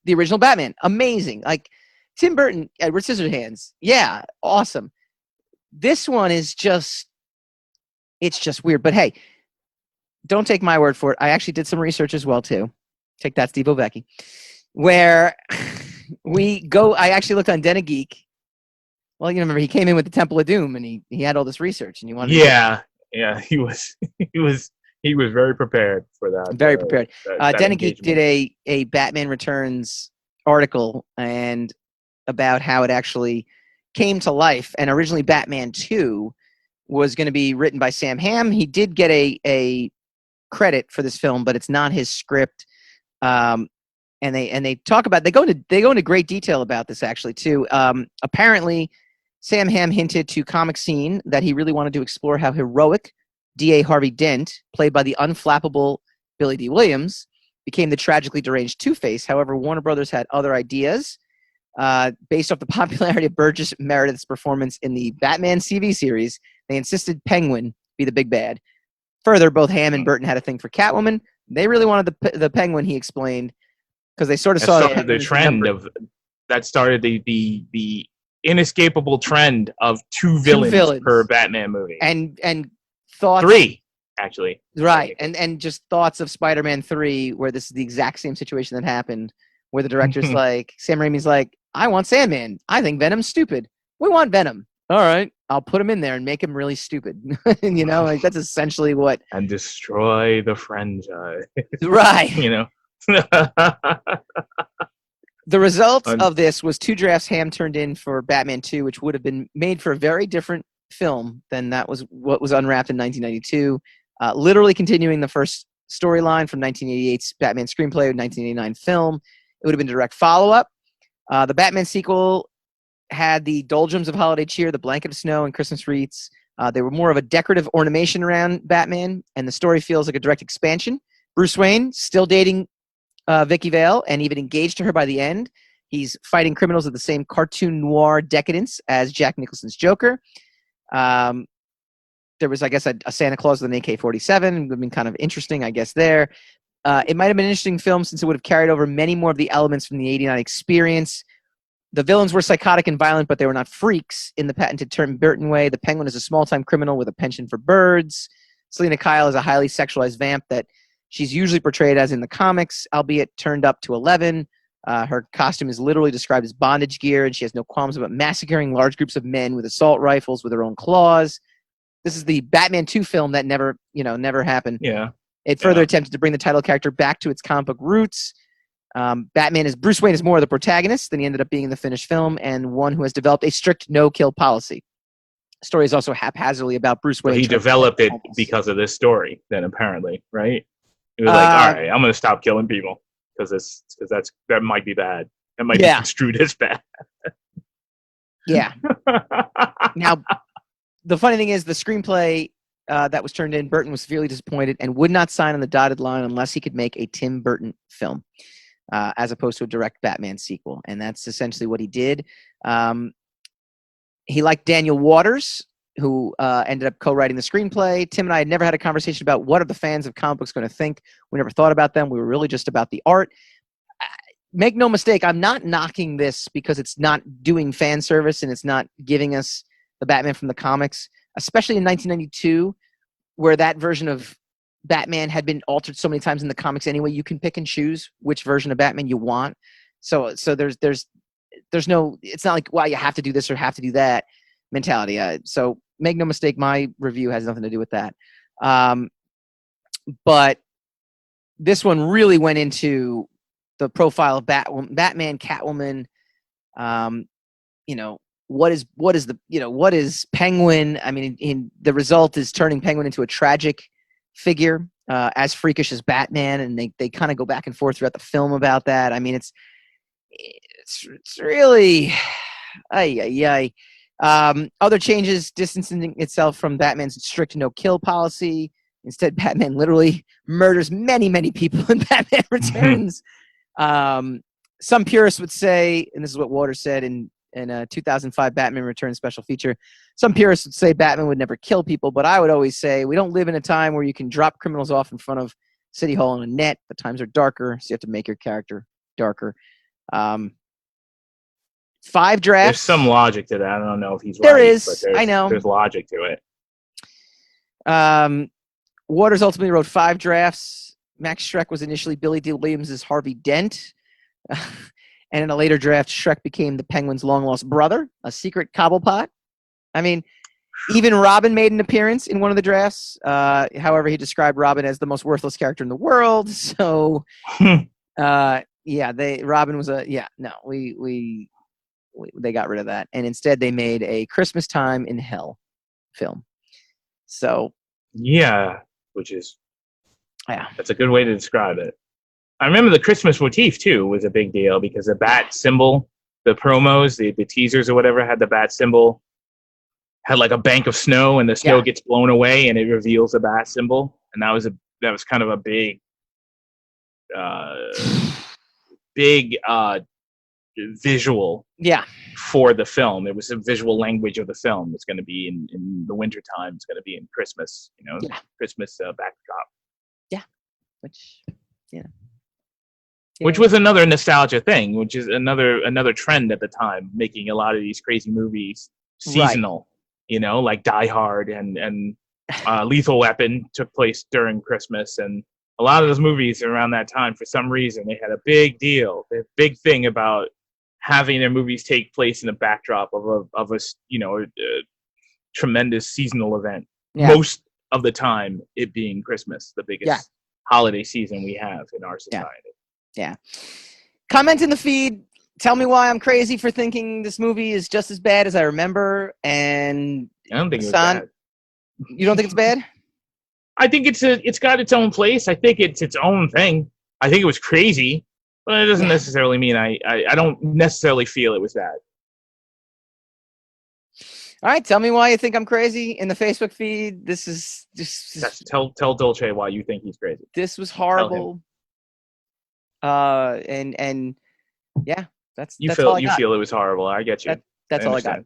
original Batman. Amazing. Like, Tim Burton, Edward Scissorhands. Yeah, awesome. This one is it's just weird. But hey, don't take my word for it. I actually did some research as well, too. Take that, Steve Ovecki. Where I actually looked on Den of Geek. Well, you remember he came in with the Temple of Doom, and he had all this research, and he wanted. Yeah, he was very prepared for that. Very prepared. Den of Geek did a Batman Returns article and about how it actually came to life. And originally, Batman 2 was going to be written by Sam Hamm. He did get a credit for this film, but it's not his script. And they talk about they go into great detail about this actually too. Apparently, Sam Hamm hinted to Comic Scene that he really wanted to explore how heroic D.A. Harvey Dent, played by the unflappable Billy D. Williams, became the tragically deranged Two-Face. However, Warner Brothers had other ideas based off the popularity of Burgess Meredith's performance in the Batman TV series. They insisted Penguin be the big bad. Further, both Hamm and Burton had a thing for Catwoman. They really wanted the Penguin, he explained, because they sort of saw the trend of that started the inescapable trend of two villains per Batman movie, and thoughts 3 actually, right, and just thoughts of Spider-Man 3, where this is the exact same situation that happened, where the director's like, Sam Raimi's like, I want Sandman. I think Venom's stupid. We want Venom. All right, I'll put him in there and make him really stupid. Like that's essentially what. And destroy the franchise. Right. The result of this was 2 drafts Hamm turned in for Batman 2, which would have been made for a very different film than that was what was unwrapped in 1992. Literally continuing the first storyline from 1988's Batman screenplay, 1989 film. It would have been a direct follow-up. The Batman sequel had the doldrums of holiday cheer, the blanket of snow, and Christmas wreaths. They were more of a decorative ornamentation around Batman, and the story feels like a direct expansion. Bruce Wayne, still dating Vicky Vale, and even engaged to her by the end. He's fighting criminals with the same cartoon noir decadence as Jack Nicholson's Joker. There was, I guess, a Santa Claus with an AK-47. It would have been kind of interesting, I guess, there. It might have been an interesting film since it would have carried over many more of the elements from the 89 experience. The villains were psychotic and violent, but they were not freaks in the patented Tim Burton way. The Penguin is a small-time criminal with a penchant for birds. Selena Kyle is a highly sexualized vamp that she's usually portrayed as in the comics, albeit turned up to 11. Her costume is literally described as bondage gear, and she has no qualms about massacring large groups of men with assault rifles with her own claws. This is the Batman 2 film that never happened. Yeah. It further attempted to bring the title character back to its comic book roots. Bruce Wayne is more the protagonist than he ended up being in the finished film, and one who has developed a strict no-kill policy. The story is also haphazardly about Bruce Wayne. Well, he developed it because of this story, then apparently, right? He was like, all right, I'm going to stop killing people because that might be bad. That might be construed as bad. Yeah. Now, the funny thing is the screenplay that was turned in, Burton was severely disappointed and would not sign on the dotted line unless he could make a Tim Burton film, as opposed to a direct Batman sequel. And that's essentially what he did. He liked Daniel Waters, who ended up co-writing the screenplay. Tim and I had never had a conversation about what are the fans of comic books going to think. We never thought about them. We were really just about the art. Make no mistake, I'm not knocking this because it's not doing fan service and it's not giving us the Batman from the comics, especially in 1992, where that version of Batman had been altered so many times in the comics anyway. You can pick and choose which version of Batman you want. So there's no, it's not like, wow, you have to do this or have to do that mentality. So make no mistake, my review has nothing to do with that. But this one really went into the profile of Batman, Catwoman, what is Penguin? I mean, the result is turning Penguin into a tragic figure, as freakish as Batman, and they kind of go back and forth throughout the film about that. I mean, it's really, other changes, distancing itself from Batman's strict no-kill policy. Instead, Batman literally murders many, many people in Batman Returns. Some purists would say, and this is what Waters said in a 2005 Batman Returns special feature, some purists would say Batman would never kill people, but I would always say we don't live in a time where you can drop criminals off in front of City Hall in a net. The times are darker, so you have to make your character darker. 5 drafts. There's some logic to that. I don't know if he's there right. Is. But I know. There's logic to it. Waters ultimately wrote 5 drafts. Max Schreck was initially Billy D. Williams' Harvey Dent. And in a later draft, Schreck became the Penguin's long-lost brother, a secret cobblepot. I mean, even Robin made an appearance in one of the drafts. However, he described Robin as the most worthless character in the world. So, Robin was they got rid of that. And instead, they made a Christmas Time in Hell film. So. Yeah, that's a good way to describe it. I remember the Christmas motif, too, was a big deal because the bat symbol, the promos, the teasers or whatever had the bat symbol, had like a bank of snow and the snow gets blown away and it reveals the bat symbol. And that was kind of a big visual for the film. It was a visual language of the film. It's going to be in the winter time. It's going to be in Christmas, Christmas backdrop. Yeah. Which was another nostalgia thing, which is another trend at the time, making a lot of these crazy movies seasonal, like Die Hard and Lethal Weapon took place during Christmas. And a lot of those movies around that time, for some reason, they had a big thing about having their movies take place in a backdrop of a tremendous seasonal event. Yeah. Most of the time, it being Christmas, the biggest holiday season we have in our society. Yeah. Comment in the feed. Tell me why I'm crazy for thinking this movie is just as bad as I remember. And I don't think it's bad. You don't think it's bad? I think it's got its own place. I think it's its own thing. I think it was crazy, but it doesn't necessarily mean I don't necessarily feel it was bad. All right, tell me why you think I'm crazy in the Facebook feed. Tell Dolce why you think he's crazy. This was horrible. That's you all I got. You feel it was horrible. I get you. That's all I got.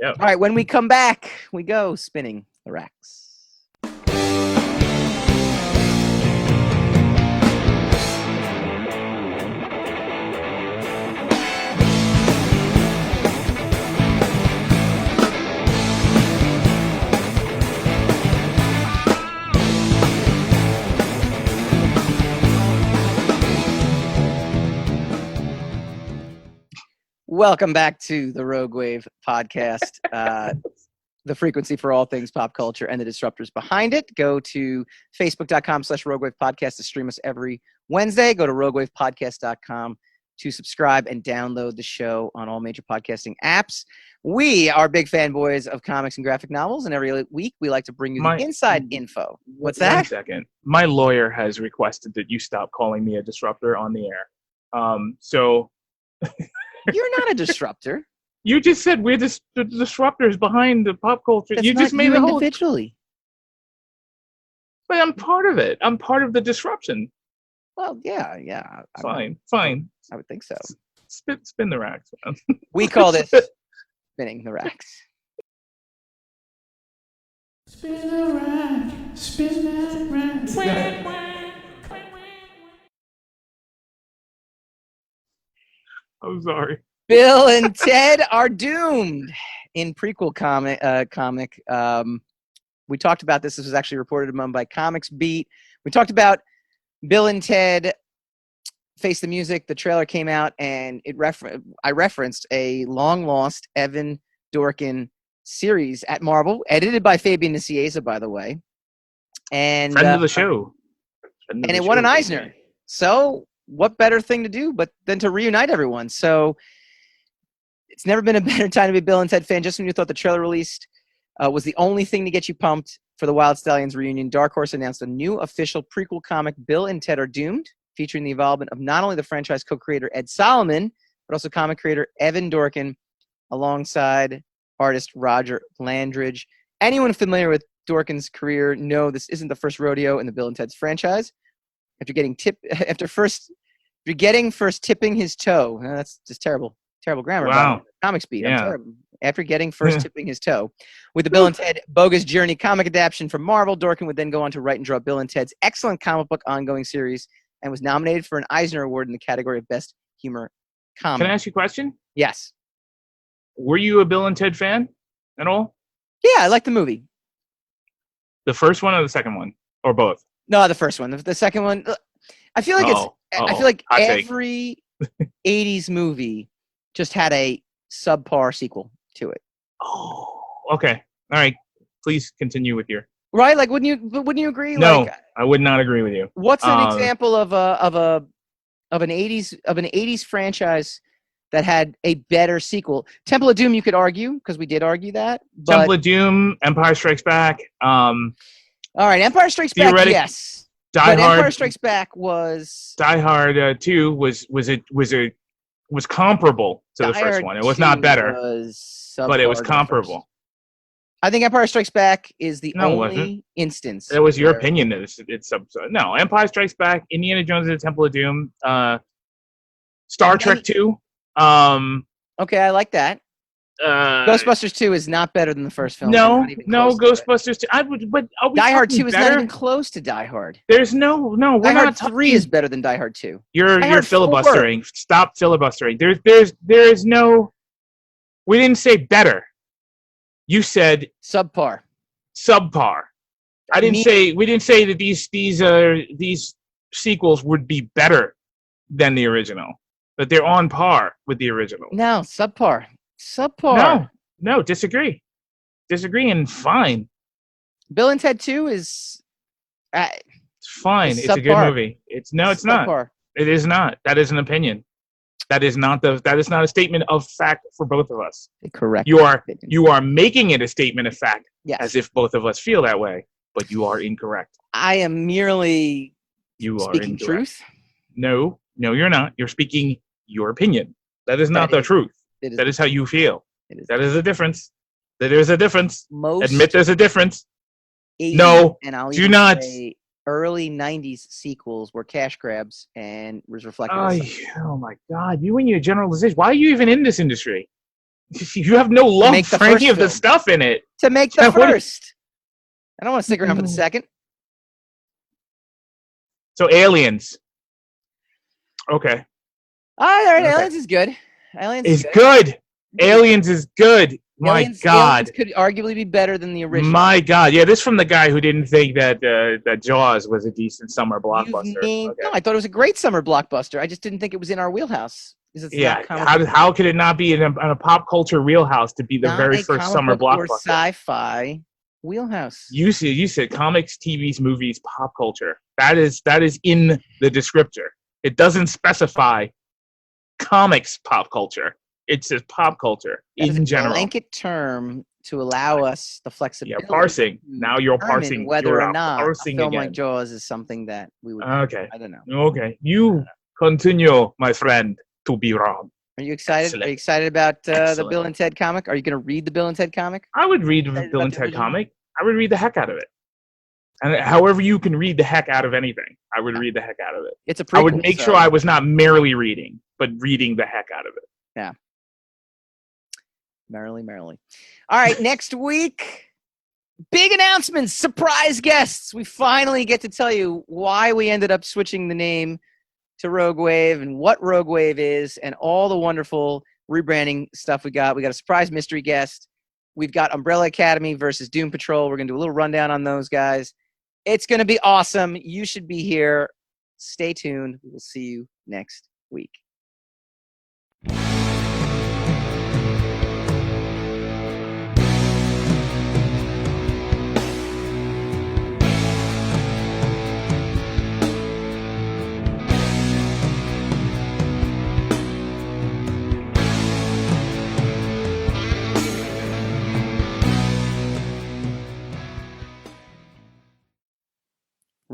Yeah. All right, when we come back, we go spinning the racks. Welcome back to the Rogue Wave podcast, the frequency for all things pop culture and the disruptors behind it. Go to facebook.com/Rogue Wave podcast to stream us every Wednesday. Go to roguewavepodcast.com to subscribe and download the show on all major podcasting apps. We are big fanboys of comics and graphic novels, and every week we like to bring you the inside info. What's that? 1 second. My lawyer has requested that you stop calling me a disruptor on the air. So... You're not a disruptor. You just said we're the disruptors behind the pop culture. That's you just made you the whole individually. But I'm part of it. I'm part of the disruption. Well, yeah. Fine. I would think so. Spin the racks, man. We call this spinning the racks. Spin the rack, spin that rack. I'm sorry. Bill and Ted Are Doomed in prequel comic. We talked about this. This was actually reported among by Comics Beat. We talked about Bill and Ted Face the Music. The trailer came out, and I referenced a long-lost Evan Dorkin series at Marvel, edited by Fabian Nicieza, by the way. And friend of the show. And it won an Eisner. So what better thing to do than to reunite everyone? So it's never been a better time to be a Bill and Ted fan. Just when you thought the trailer released was the only thing to get you pumped for the Wild Stallions reunion, Dark Horse announced a new official prequel comic, Bill and Ted Are Doomed, featuring the involvement of not only the franchise co-creator Ed Solomon, but also comic creator Evan Dorkin, alongside artist Roger Landridge. Anyone familiar with Dorkin's career know this isn't the first rodeo in the Bill and Ted's franchise. After first tipping his toe, that's just terrible grammar. Wow. Comics Beat. Yeah. I'm terrible. After getting first tipping his toe with the Bill and Ted Bogus Journey comic adaptation from Marvel, Dorkin would then go on to write and draw Bill and Ted's excellent comic book ongoing series, and was nominated for an Eisner Award in the category of Best Humor Comic. Can I ask you a question? Yes. Were you a Bill and Ted fan at all? Yeah, I like the movie. The first one or the second one? Or both? No, the first one. The second one, I feel like I feel like Hot every 80s movie just had a subpar sequel to it. Oh, okay. All right. Please continue with your. Right? Like, wouldn't you agree? No, like, I would not agree with you. What's an example of an 80s franchise that had a better sequel? Temple of Doom, you could argue, because we did argue that. But, Temple of Doom, Empire Strikes Back. All right, Empire Strikes Back, yes. Die Hard. Empire Strikes Back was. Die Hard 2 was comparable to the first one. It was not better, but it was comparable. I think Empire Strikes Back is the only instance. That was your opinion. No, Empire Strikes Back, Indiana Jones and the Temple of Doom, Star Trek 2. Okay, I like that. Ghostbusters 2 is not better than the first film. No, Ghostbusters 2. But Die Hard 2 is not even close to Die Hard. There's no. Die Hard 3 is better than Die Hard 2. You're filibustering. 4. Stop filibustering. There is no. We didn't say better. You said subpar. We didn't say that these sequels would be better than the original. But they're on par with the original. No, subpar. No, disagree and fine. Bill and Ted 2 is it's fine. It's a good movie. It's not. It is not. That is an opinion. That is not a statement of fact for both of us. Correct. You are making it a statement of fact, yes, as if both of us feel that way, but you are incorrect. I am merely speaking truth. No, you're not. You're speaking your opinion. That is not the truth. That is how you feel. That is a difference. There's a difference. Admit there's a difference. No, do not. Early 90s sequels were cash grabs and was reflected. Oh my God. You and your generalization. Why are you even in this industry? You have no love for any of the stuff in it. To make the first. I don't want to stick around for the second. So Aliens. Okay. All right. Aliens is good. Aliens is good. Aliens is good. My God. Aliens could arguably be better than the original. My God. Yeah, this from the guy who didn't think that Jaws was a decent summer blockbuster. No, I thought it was a great summer blockbuster. I just didn't think it was in our wheelhouse. How could it not be in a pop culture wheelhouse to be the very first summer blockbuster? Or sci-fi wheelhouse. You said comics, TVs, movies, pop culture. That is in the descriptor. It doesn't specify comics pop culture. It says pop culture in general. A blanket term to allow us the flexibility. Yeah, parsing. Now you're parsing. Whether or not a film like Jaws is something that we would. Okay. I don't know. Okay. You continue, my friend, to be wrong. Are you excited? Excellent. Are you excited about the Bill and Ted comic? Are you going to read the Bill and Ted comic? I would read the Bill and Ted comic. I would read the heck out of it. And however you can read the heck out of anything, I would read the heck out of it. It's a prequel, I would make sure I was not merely reading, but reading the heck out of it. Yeah. Merrily. All right, next week, Big announcements, surprise guests. We finally get to tell you why we ended up switching the name to Rogue Wave and what Rogue Wave is and all the wonderful rebranding stuff we got. We got a surprise mystery guest. We've got Umbrella Academy versus Doom Patrol. We're going to do a little rundown on those guys. It's going to be awesome. You should be here. Stay tuned. We'll see you next week.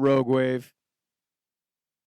Rogue Wave.